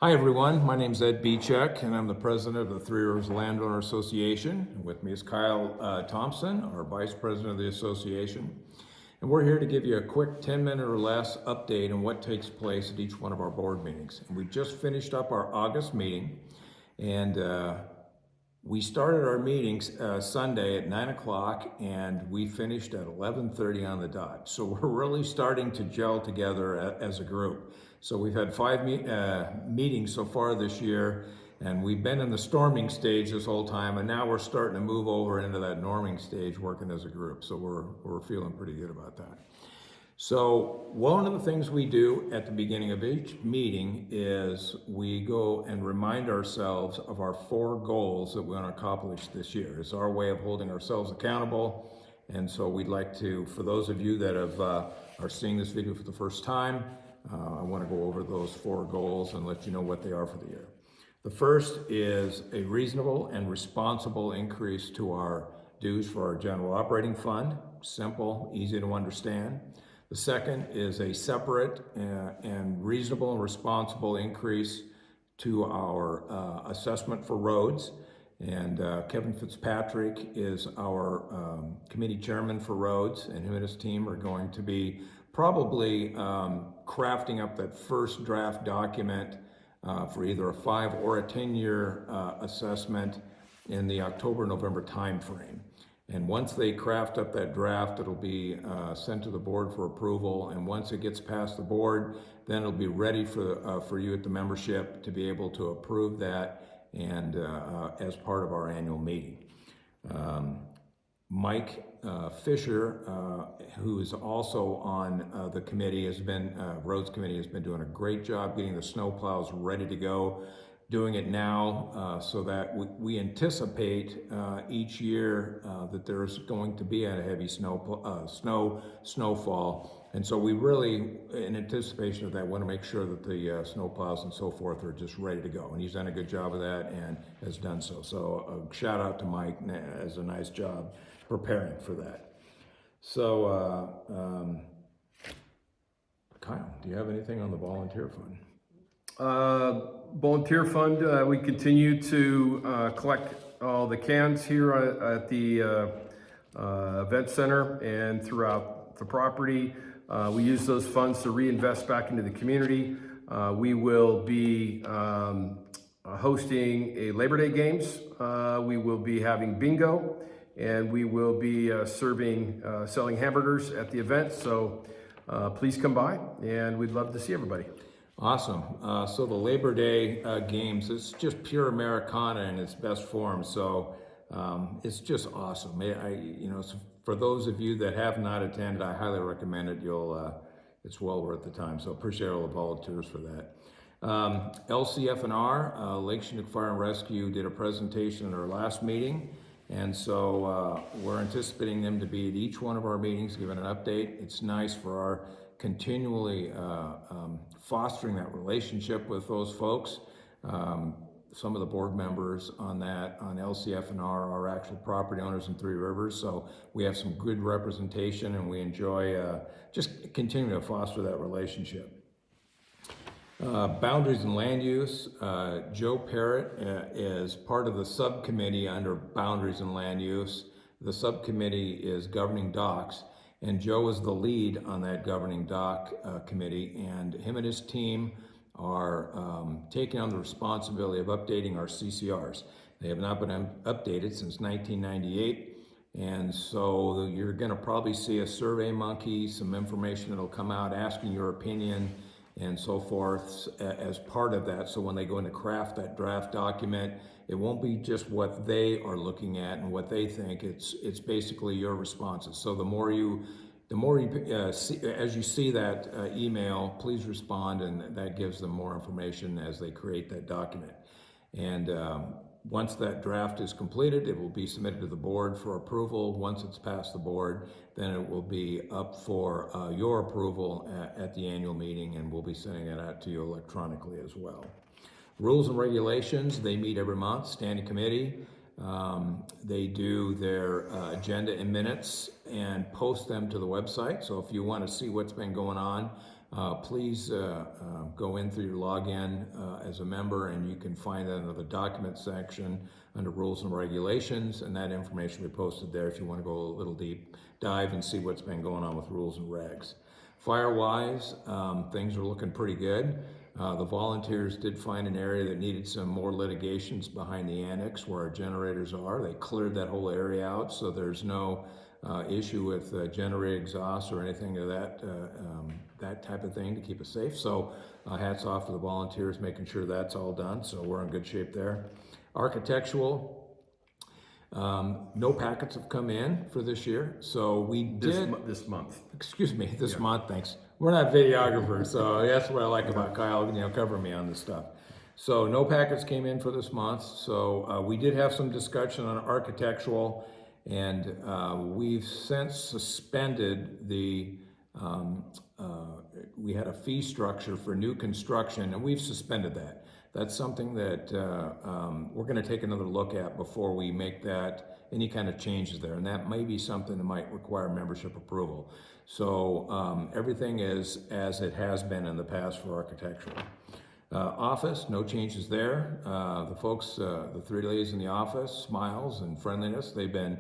Hi everyone, my name is Ed Bichek and I'm the president of the Three Rivers Landowner Association. And with me is Kyle Thompson, our vice president of the association. And we're here to give you a quick 10-minute or less update on what takes place at each one of our board meetings. And we just finished up our August meeting, and we started our meetings Sunday at 9 o'clock and we finished at 11:30 on the dot. So we're really starting to gel together as a group. So we've had five meetings so far this year, and we've been in the storming stage this whole time, and now we're starting to move over into that norming stage working as a group. So we're feeling pretty good about that. So one of the things we do at the beginning of each meeting is we go and remind ourselves of our 4 goals that we want to accomplish this year. It's our way of holding ourselves accountable. And so we'd like to, for those of you that are seeing this video for the first time, I want to go over those 4 goals and let you know what they are for the year. The first is a reasonable and responsible increase to our dues for our general operating fund. Simple, easy to understand. The second is a separate and reasonable and responsible increase to our assessment for roads. And Kevin Fitzpatrick is our committee chairman for roads, and him and his team are going to be probably crafting up that first draft document for either a 5 or a 10-year assessment in the October-November timeframe. And once they craft up that draft, it'll be sent to the board for approval. And once it gets past the board, then it'll be ready for you at the membership to be able to approve that and as part of our annual meeting. Mike Fisher, who is also on the committee, Roads Committee, has been doing a great job getting the snow plows ready to go, doing it now so that we anticipate each year that there's going to be a heavy snowfall. And so we really, in anticipation of that, want to make sure that the snow plows and so forth are just ready to go. And he's done a good job of that and has done so. So a shout out to Mike, has a nice job preparing for that. So Kyle, do you have anything on the volunteer fund? Volunteer fund, we continue to collect all the cans here at the event center and throughout the property. We use those funds to reinvest back into the community. We will be hosting a Labor Day games. We will be having bingo, and we will be selling hamburgers at the event. So please come by, and we'd love to see everybody. Awesome. So the Labor Day games, it's just pure Americana in its best form. So it's just awesome. So for those of you that have not attended, I highly recommend it. It's well worth the time. So appreciate all the volunteers for that. LCF&R, Lake Chinook Fire and Rescue, did a presentation in our last meeting. And so we're anticipating them to be at each one of our meetings, giving an update. It's nice for our continually fostering that relationship with those folks. Some of the board members on LCF&R are actual property owners in Three Rivers, so we have some good representation, and we enjoy just continuing to foster that relationship. Boundaries and land use. Joe Parrott is part of the subcommittee under boundaries and land use. The subcommittee is governing docks, and Joe is the lead on that governing dock committee, and him and his team are taking on the responsibility of updating our CCRs. They have not been updated since 1998, and so you're going to probably see a survey monkey, some information that'll come out asking your opinion and so forth as part of that. So when they go in to craft that draft document, it won't be just what they are looking at and what they think. It's basically your responses. So the more you see, as you see that email, please respond, and that gives them more information as they create that document. And once that draft is completed, it will be submitted to the board for approval. Once it's passed the board, then it will be up for your approval at the annual meeting, and we'll be sending it out to you electronically as well. Rules and regulations, they meet every month, standing committee. They do their agenda and minutes and post them to the website. So if you want to see what's been going on please go in through your login as a member, and you can find that under the document section under rules and regulations, and that information will be posted there if you want to go a little deep dive and see what's been going on with rules and regs. Fire-wise, things are looking pretty good. The volunteers did find an area that needed some more litigations behind the annex where our generators are. They cleared that whole area out, so there's no issue with generator exhaust or anything of that type of thing to keep us safe. So hats off to the volunteers making sure that's all done. So we're in good shape there. Architectural, no packets have come in for this year. So we did this month. Excuse me, this month, thanks. We're not videographers, so that's what I like about Kyle, covering me on this stuff. So no packets came in for this month. So we did have some discussion on architectural, and we've since suspended the, we had a fee structure for new construction, and we've suspended that. That's something that we're going to take another look at before we make that any kind of changes there, and that may be something that might require membership approval. So everything is as it has been in the past for architectural. Office, no changes there. The folks, the three ladies in the office, smiles and friendliness, they've been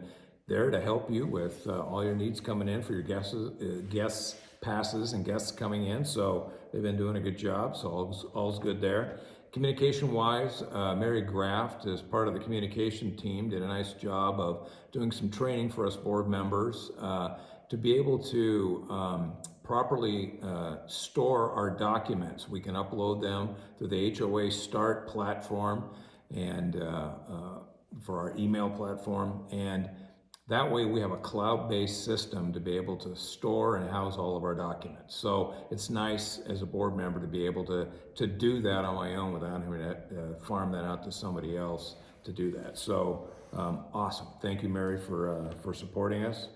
there to help you with all your needs coming in for your guests passes and guests coming in. So they've been doing a good job. So all's good there. Communication-wise, Mary Graft, as part of the communication team, did a nice job of doing some training for us board members to be able to properly store our documents. We can upload them through the HOA Start platform and for our email platform, and that way we have a cloud-based system to be able to store and house all of our documents. So it's nice as a board member to be able to do that on my own without having to farm that out to somebody else to do that. So awesome. Thank you, Mary, for supporting us.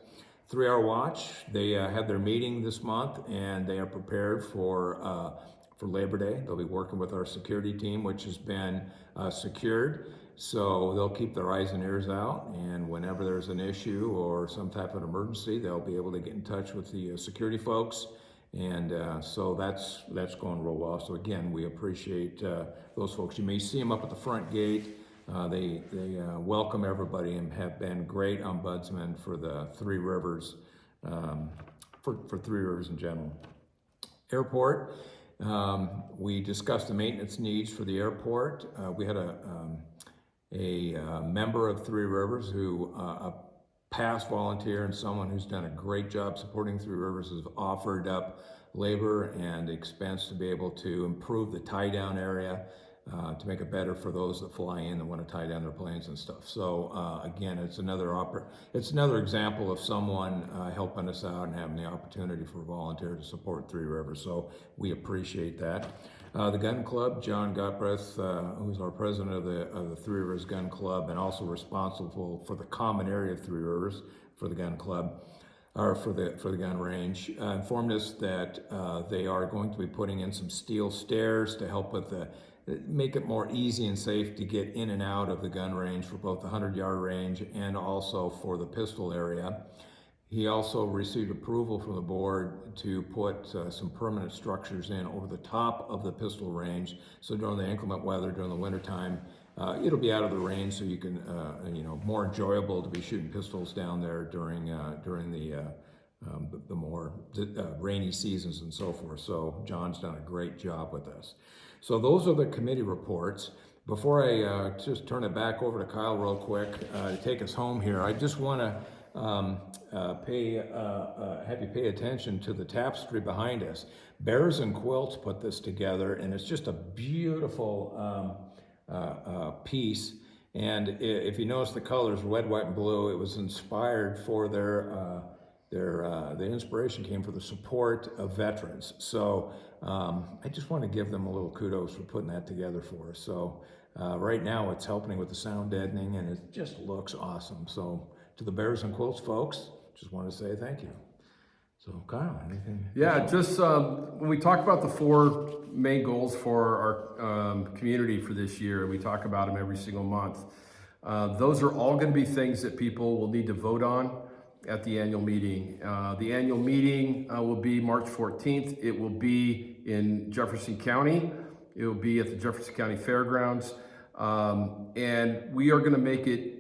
3 Hour Watch, they had their meeting this month, and they are prepared for Labor Day. They'll be working with our security team, which has been secured. So they'll keep their eyes and ears out, and whenever there's an issue or some type of emergency, they'll be able to get in touch with the security folks. And so that's going real well. So again, we appreciate those folks. You may see them up at the front gate. They welcome everybody and have been great ombudsmen for the Three Rivers, for Three Rivers in general. Airport, we discussed the maintenance needs for the airport. We had a member of Three Rivers who, a past volunteer and someone who's done a great job supporting Three Rivers, has offered up labor and expense to be able to improve the tie-down area, to make it better for those that fly in and want to tie down their planes and stuff. So again, it's another example of someone helping us out and having the opportunity for a volunteer to support Three Rivers. So we appreciate that. The Gun Club, John Gutbreth, who's our president of the Three Rivers Gun Club and also responsible for the common area of Three Rivers for the Gun Club, or for the gun range, informed us that they are going to be putting in some steel stairs to help with make it more easy and safe to get in and out of the gun range for both the 100-yard range and also for the pistol area. He also received approval from the board to put some permanent structures in over the top of the pistol range. So during the inclement weather, during the wintertime, it'll be out of the range, so you can, more enjoyable to be shooting pistols down there during the more rainy seasons and so forth. So John's done a great job with this. So those are the committee reports. Before I just turn it back over to Kyle real quick to take us home here, I just want to have you pay attention to the tapestry behind us. Bears and Quilts put this together, and it's just a beautiful piece. And if you notice the colors, red, white, and blue, it was inspired for the inspiration came for the support of veterans. So I just want to give them a little kudos for putting that together for us. So right now it's helping with the sound deadening, and it just looks awesome. So to the Bears and Quilts folks, just want to say thank you. So Kyle, anything? Yeah, just when we talk about the 4 main goals for our community for this year, we talk about them every single month. Those are all going to be things that people will need to vote on at the annual meeting. The annual meeting will be March 14th. It will be in Jefferson County. It will be at the Jefferson County Fairgrounds. And we are going to make it,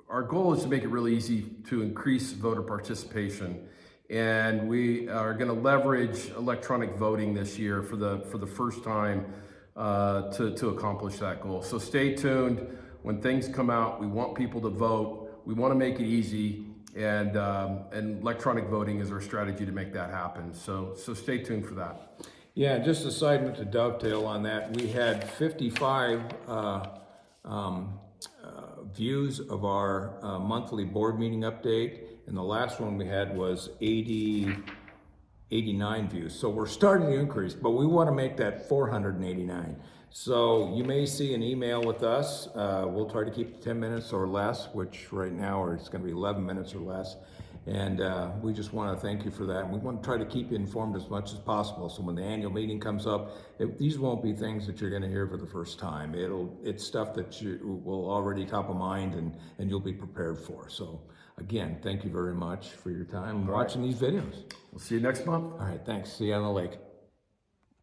our goal is to make it really easy to increase voter participation. And we are going to leverage electronic voting this year for the first time to accomplish that goal. So stay tuned. When things come out, we want people to vote. We want to make it easy. And electronic voting is our strategy to make that happen. So stay tuned for that. Yeah, just a side note to dovetail on that, we had 55 views of our monthly board meeting update, and the last one we had was 89 views. So we're starting to increase, but we want to make that 489. So you may see an email with us. We'll try to keep it 10 minutes or less, which right now it's going to be 11 minutes or less. And we just want to thank you for that. And we want to try to keep you informed as much as possible. So when the annual meeting comes up, these won't be things that you're going to hear for the first time. It's stuff that you will already top of mind and you'll be prepared for. So again, thank you very much for your time watching these videos. We'll see you next month. All right, thanks. See you on the lake.